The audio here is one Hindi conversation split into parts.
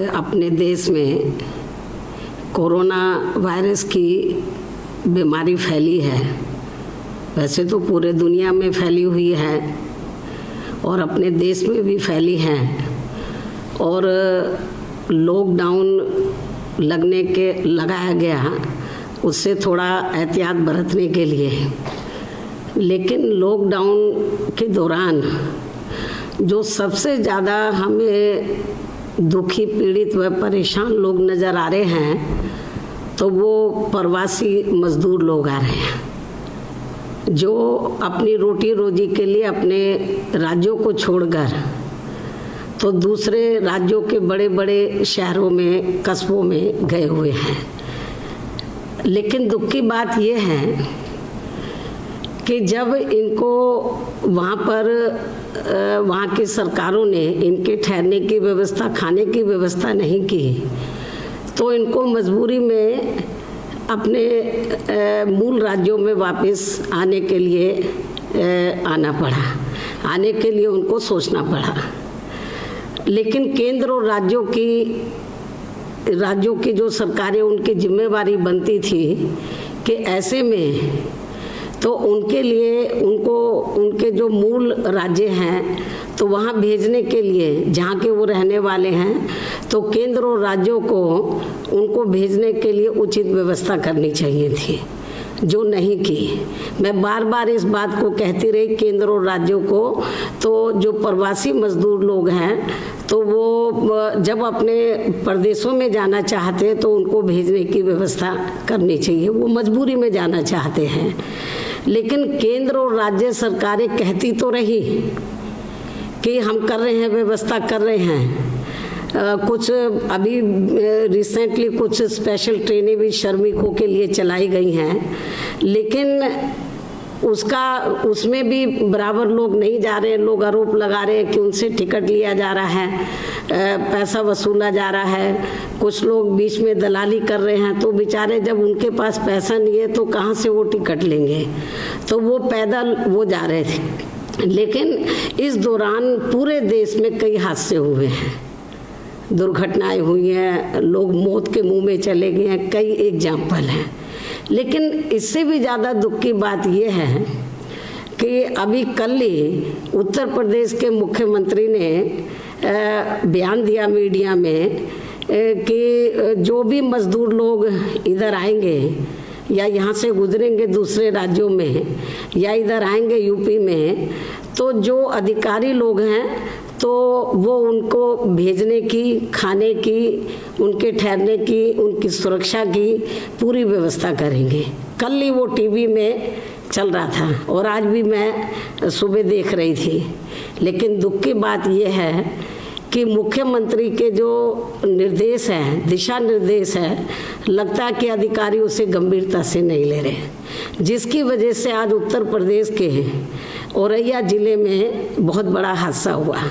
अपने देश में कोरोना वायरस की बीमारी फैली है। वैसे तो पूरे दुनिया में फैली हुई है और अपने देश में भी फैली है, और लॉकडाउन लगाया गया उससे थोड़ा एहतियात बरतने के लिए। लेकिन लॉकडाउन के दौरान जो सबसे ज़्यादा हमें दुखी, पीड़ित व परेशान लोग नज़र आ रहे हैं तो वो प्रवासी मज़दूर लोग आ रहे हैं, जो अपनी रोटी रोजी के लिए अपने राज्यों को छोड़कर तो दूसरे राज्यों के बड़े बड़े शहरों में, कस्बों में गए हुए हैं। लेकिन दुख की बात यह है कि जब इनको वहाँ की सरकारों ने इनके ठहरने की व्यवस्था, खाने की व्यवस्था नहीं की, तो इनको मजबूरी में अपने मूल राज्यों में वापस आने के लिए आना पड़ा, आने के लिए उनको सोचना पड़ा। लेकिन केंद्र और राज्यों की जो सरकारें, उनकी जिम्मेवारी बनती थी कि ऐसे में तो उनके लिए उनके जो मूल राज्य हैं तो वहाँ भेजने के लिए, जहाँ के वो रहने वाले हैं, तो केंद्र और राज्यों को उनको भेजने के लिए उचित व्यवस्था करनी चाहिए थी, जो नहीं की। मैं बार बार इस बात को कहती रही केंद्र और राज्यों को। तो जो प्रवासी मजदूर लोग हैं तो वो जब अपने प्रदेशों में जाना चाहते हैं तो उनको भेजने की व्यवस्था करनी चाहिए, वो मजबूरी में जाना चाहते हैं। लेकिन केंद्र और राज्य सरकारें कहती तो रही कि हम कर रहे हैं, व्यवस्था कर रहे हैं। कुछ अभी रिसेंटली कुछ स्पेशल ट्रेनें भी श्रमिकों के लिए चलाई गई हैं, लेकिन उसमें भी बराबर लोग नहीं जा रहे हैं। लोग आरोप लगा रहे हैं कि उनसे टिकट लिया जा रहा है, पैसा वसूला जा रहा है, कुछ लोग बीच में दलाली कर रहे हैं। तो बेचारे जब उनके पास पैसा नहीं है तो कहाँ से वो टिकट लेंगे, तो वो पैदल वो जा रहे थे। लेकिन इस दौरान पूरे देश में कई हादसे हुए हैं, दुर्घटनाएं हुई हैं, लोग मौत के मुंह में चले गए हैं, कई एग्जाम्पल हैं। लेकिन इससे भी ज़्यादा दुख की बात यह है कि अभी कल ही उत्तर प्रदेश के मुख्यमंत्री ने बयान दिया मीडिया में कि जो भी मज़दूर लोग इधर आएंगे या यहाँ से गुजरेंगे दूसरे राज्यों में या इधर आएंगे यूपी में, तो जो अधिकारी लोग हैं तो वो उनको भेजने की, खाने की, उनके ठहरने की, उनकी सुरक्षा की पूरी व्यवस्था करेंगे। कल ही वो टीवी में चल रहा था और आज भी मैं सुबह देख रही थी। लेकिन दुख की बात यह है कि मुख्यमंत्री के जो निर्देश हैं, दिशा निर्देश है, लगता है कि अधिकारी उसे गंभीरता से नहीं ले रहे, जिसकी वजह से आज उत्तर प्रदेश के औरैया जिले में बहुत बड़ा हादसा हुआ।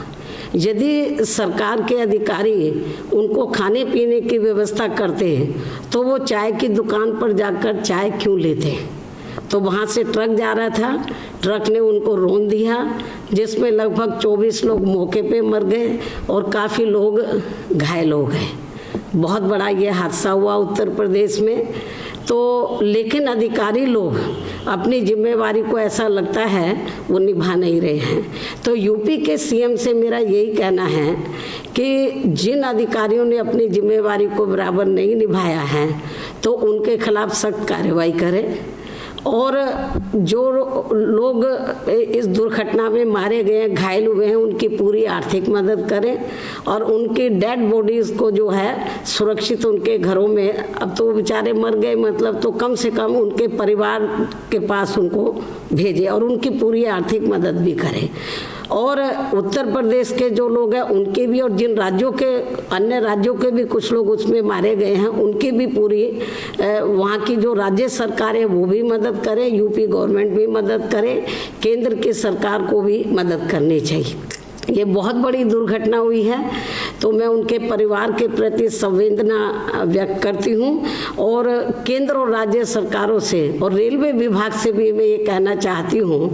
यदि सरकार के अधिकारी उनको खाने पीने की व्यवस्था करते तो वो चाय की दुकान पर जाकर चाय क्यों लेते? तो वहाँ से ट्रक जा रहा था, ट्रक ने उनको रौंद दिया, जिसमें लगभग 24 लोग मौके पे मर गए और काफ़ी लोग घायल हो गए। बहुत बड़ा ये हादसा हुआ उत्तर प्रदेश में। तो लेकिन अधिकारी लोग अपनी जिम्मेवारी को, ऐसा लगता है, वो निभा नहीं रहे हैं। तो यूपी के सीएम से मेरा यही कहना है कि जिन अधिकारियों ने अपनी जिम्मेवारी को बराबर नहीं निभाया है तो उनके खिलाफ सख्त कार्रवाई करें, और जो लोग इस दुर्घटना में मारे गए, घायल हुए हैं, उनकी पूरी आर्थिक मदद करें और उनकी डेड बॉडीज़ को जो है सुरक्षित उनके घरों में, अब तो बेचारे मर गए मतलब, तो कम से कम उनके परिवार के पास उनको भेजें और उनकी पूरी आर्थिक मदद भी करें। और उत्तर प्रदेश के जो लोग हैं उनके भी, और जिन राज्यों के, अन्य राज्यों के भी कुछ लोग उसमें मारे गए हैं, उनकी भी पूरी वहाँ की जो राज्य सरकार है वो भी मदद करें, यूपी गवर्नमेंट भी मदद करे, केंद्र की सरकार को भी मदद करनी चाहिए। ये बहुत बड़ी दुर्घटना हुई है, तो मैं उनके परिवार के प्रति संवेदना व्यक्त करती हूँ और केंद्र और राज्य सरकारों से और रेलवे विभाग से भी मैं ये कहना चाहती हूँ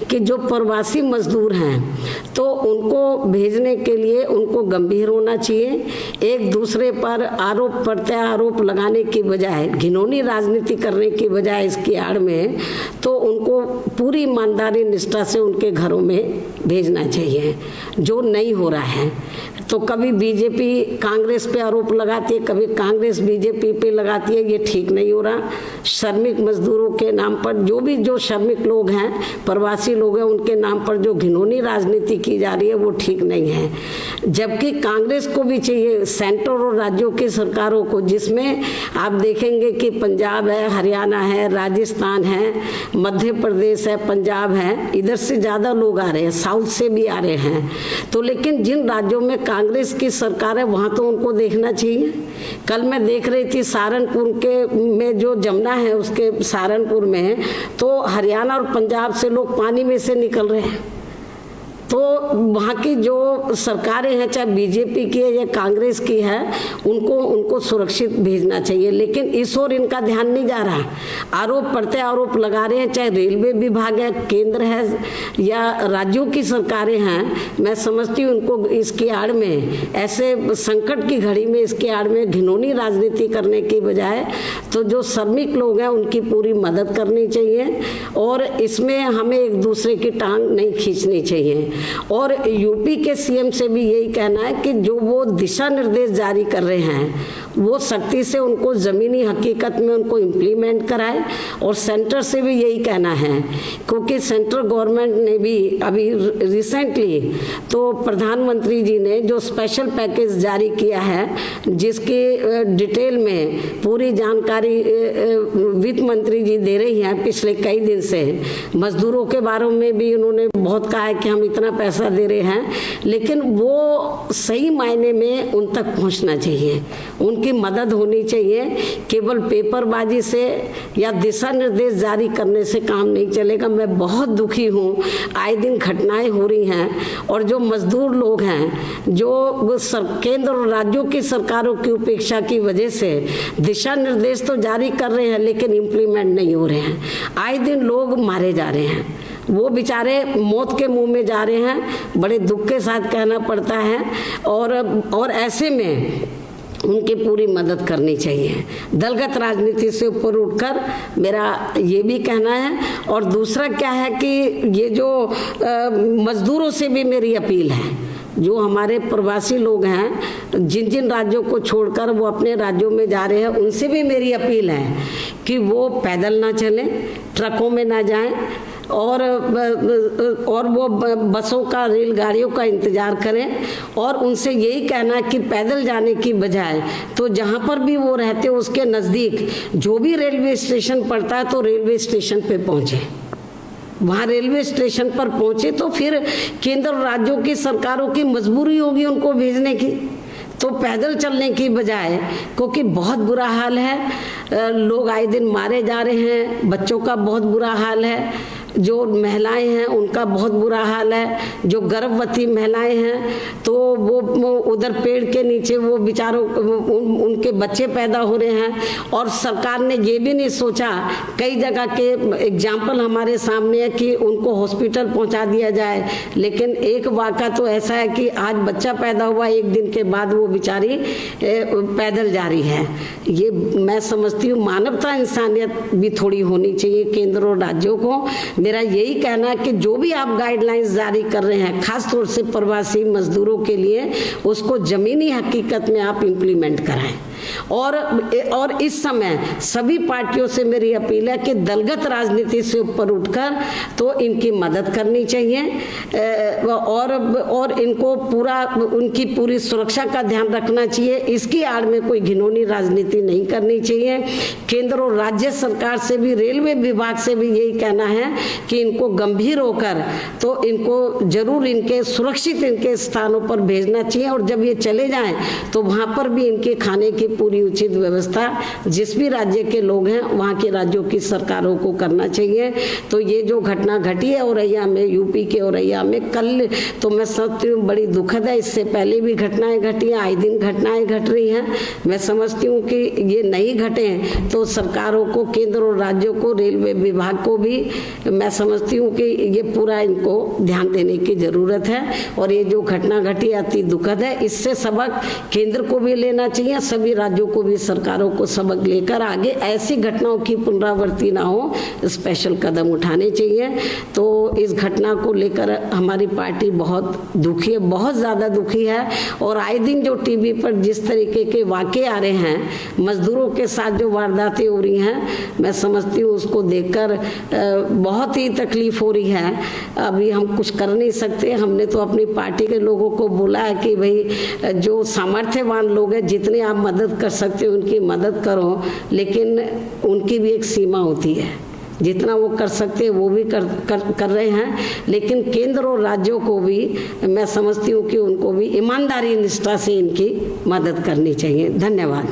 कि जो प्रवासी मजदूर हैं तो उनको भेजने के लिए उनको गंभीर होना चाहिए। एक दूसरे पर आरोप प्रत्यारोप लगाने की बजाय, घिनौनी राजनीति करने की बजाय इसकी आड़ में तो उनको पूरी ईमानदारी निष्ठा से उनके घरों में भेजना चाहिए, जो नहीं हो रहा है। तो कभी बीजेपी कांग्रेस पे आरोप लगाती है, कभी कांग्रेस बीजेपी पे लगाती है, ये ठीक नहीं हो रहा। श्रमिक मजदूरों के नाम पर जो श्रमिक लोग हैं, प्रवासी लोग हैं, उनके नाम पर जो घिनौनी राजनीति की जा रही है वो ठीक नहीं है। जबकि कांग्रेस को भी चाहिए, सेंटर और राज्यों की सरकारों को, जिसमें आप देखेंगे कि पंजाब है, हरियाणा है, राजस्थान है, मध्य प्रदेश है, पंजाब है, इधर से ज़्यादा लोग आ रहे हैं, साउथ से भी आ रहे हैं। तो लेकिन जिन राज्यों में कांग्रेस की सरकार है वहाँ तो उनको देखना चाहिए। कल मैं देख रही थी सहारनपुर के में जो जमुना है उसके सहारनपुर में, तो हरियाणा और पंजाब से लोग पानी में से निकल रहे हैं। तो वहाँ की जो सरकारें हैं, चाहे बीजेपी की है या कांग्रेस की है, उनको सुरक्षित भेजना चाहिए। लेकिन इस ओर इनका ध्यान नहीं जा रहा। आरोप प्रत्यारोप लगा रहे हैं, चाहे रेलवे विभाग है, केंद्र है या राज्यों की सरकारें हैं। मैं समझती हूँ उनको इसकी आड़ में, ऐसे संकट की घड़ी में इसकी आड़ में घिनौनी राजनीति करने की बजाय तो जो श्रमिक लोग हैं उनकी पूरी मदद करनी चाहिए और इसमें हमें एक दूसरे की टांग नहीं खींचनी चाहिए। और यूपी के सीएम से भी यही कहना है कि जो वो दिशा निर्देश जारी कर रहे हैं वो सख्ती से उनको ज़मीनी हकीकत में उनको इम्प्लीमेंट कराए। और सेंटर से भी यही कहना है, क्योंकि सेंट्रल गवर्नमेंट ने भी अभी रिसेंटली तो प्रधानमंत्री जी ने जो स्पेशल पैकेज जारी किया है, जिसकी डिटेल में पूरी जानकारी वित्त मंत्री जी दे रही हैं पिछले कई दिन से। मजदूरों के बारे में भी उन्होंने बहुत कहा है कि हम इतना पैसा दे रहे हैं, लेकिन वो सही मायने में उन तक पहुंचना चाहिए, उनकी मदद होनी चाहिए। केवल पेपरबाजी से या दिशा निर्देश जारी करने से काम नहीं चलेगा। मैं बहुत दुखी हूँ, आए दिन घटनाएं हो रही हैं और जो मजदूर लोग हैं जो केंद्र और राज्यों की सरकारों की उपेक्षा की वजह से दिशा निर्देश तो जारी कर रहे हैं लेकिन इम्प्लीमेंट नहीं हो रहे हैं। आए दिन लोग मारे जा रहे हैं, वो बेचारे मौत के मुंह में जा रहे हैं, बड़े दुख के साथ कहना पड़ता है। और ऐसे में उनकी पूरी मदद करनी चाहिए। दलगत राजनीति से ऊपर उठकर मेरा ये भी कहना है। और दूसरा क्या है कि ये जो मजदूरों से भी मेरी अपील है, जो हमारे प्रवासी लोग हैं जिन जिन राज्यों को छोड़कर वो अपने राज्यों में जा रहे हैं, उनसे भी मेरी अपील है कि वो पैदल ना चलें, ट्रकों में ना जाएं और वो बसों का, रेलगाड़ियों का इंतज़ार करें। और उनसे यही कहना है कि पैदल जाने की बजाय तो जहाँ पर भी वो रहते हो उसके नज़दीक जो भी रेलवे स्टेशन पड़ता है तो रेलवे स्टेशन पे पहुँचे। वहाँ रेलवे स्टेशन पर पहुँचे तो फिर केंद्र और राज्यों की सरकारों की मजबूरी होगी उनको भेजने की, तो पैदल चलने की बजाय, क्योंकि बहुत बुरा हाल है, लोग आए दिन मारे जा रहे हैं, बच्चों का बहुत बुरा हाल है, जो महिलाएं हैं उनका बहुत बुरा हाल है, जो गर्भवती महिलाएं हैं तो वो उधर पेड़ के नीचे वो बेचारों उनके बच्चे पैदा हो रहे हैं। और सरकार ने ये भी नहीं सोचा, कई जगह के एग्जाम्पल हमारे सामने है कि उनको हॉस्पिटल पहुंचा दिया जाए, लेकिन एक वाक़ा तो ऐसा है कि आज बच्चा पैदा हुआ, एक दिन के बाद वो बेचारी पैदल जा रही है। ये मैं समझती हूँ मानवता, इंसानियत भी थोड़ी होनी चाहिए केंद्र और राज्यों को। मेरा यही कहना है कि जो भी आप गाइडलाइंस जारी कर रहे हैं, खास तौर से प्रवासी मजदूरों के लिए, उसको जमीनी हकीकत में आप इम्प्लीमेंट कराएं। और इस समय सभी पार्टियों से मेरी अपील है कि दलगत राजनीति से ऊपर उठकर तो इनकी मदद करनी चाहिए और इनको पूरा, उनकी पूरी सुरक्षा का ध्यान रखना चाहिए। इसकी आड़ में कोई घिनौनी राजनीति नहीं करनी चाहिए। केंद्र और राज्य सरकार से भी, रेलवे विभाग से भी यही कहना है कि इनको गंभीर होकर तो इनको जरूर इनके सुरक्षित इनके स्थानों पर भेजना चाहिए। और जब ये चले जाएं तो वहाँ पर भी इनके खाने की पूरी उचित व्यवस्था जिस भी राज्य के लोग हैं वहाँ के राज्यों की सरकारों को करना चाहिए। तो ये जो घटना घटी है औरैया में, यूपी के औरैया में कल, तो मैं समझती हूँ बड़ी दुखद है। इससे पहले भी घटनाएं घटी हैं, आए दिन घटनाएं घट रही हैं। मैं समझती हूँ कि ये नहीं घटे तो सरकारों को, केंद्र और राज्यों को, रेलवे विभाग को भी मैं समझती हूँ कि ये पूरा इनको ध्यान देने की जरूरत है। और ये जो घटना घटी अति दुखद है, इससे सबक केंद्र को भी लेना चाहिए, सभी राज्यों को भी, सरकारों को सबक लेकर आगे ऐसी घटनाओं की पुनरावृत्ति ना हो, स्पेशल कदम उठाने चाहिए। तो इस घटना को लेकर हमारी पार्टी बहुत दुखी है, बहुत ज़्यादा दुखी है। और आए दिन जो टीवी पर जिस तरीके के वाक़े आ रहे हैं, मजदूरों के साथ जो वारदातें हो रही हैं, मैं समझती हूँ उसको देखकर बहुत ही तकलीफ हो रही है। अभी हम कुछ कर नहीं सकते। हमने तो अपनी पार्टी के लोगों को बोला है कि भाई जो सामर्थ्यवान लोग हैं, जितने आप मदद कर सकते हो उनकी मदद करो, लेकिन उनकी भी एक सीमा होती है। जितना वो कर सकते हैं वो भी कर रहे हैं, लेकिन केंद्र और राज्यों को भी मैं समझती हूँ कि उनको भी ईमानदारी निष्ठा से इनकी मदद करनी चाहिए। धन्यवाद।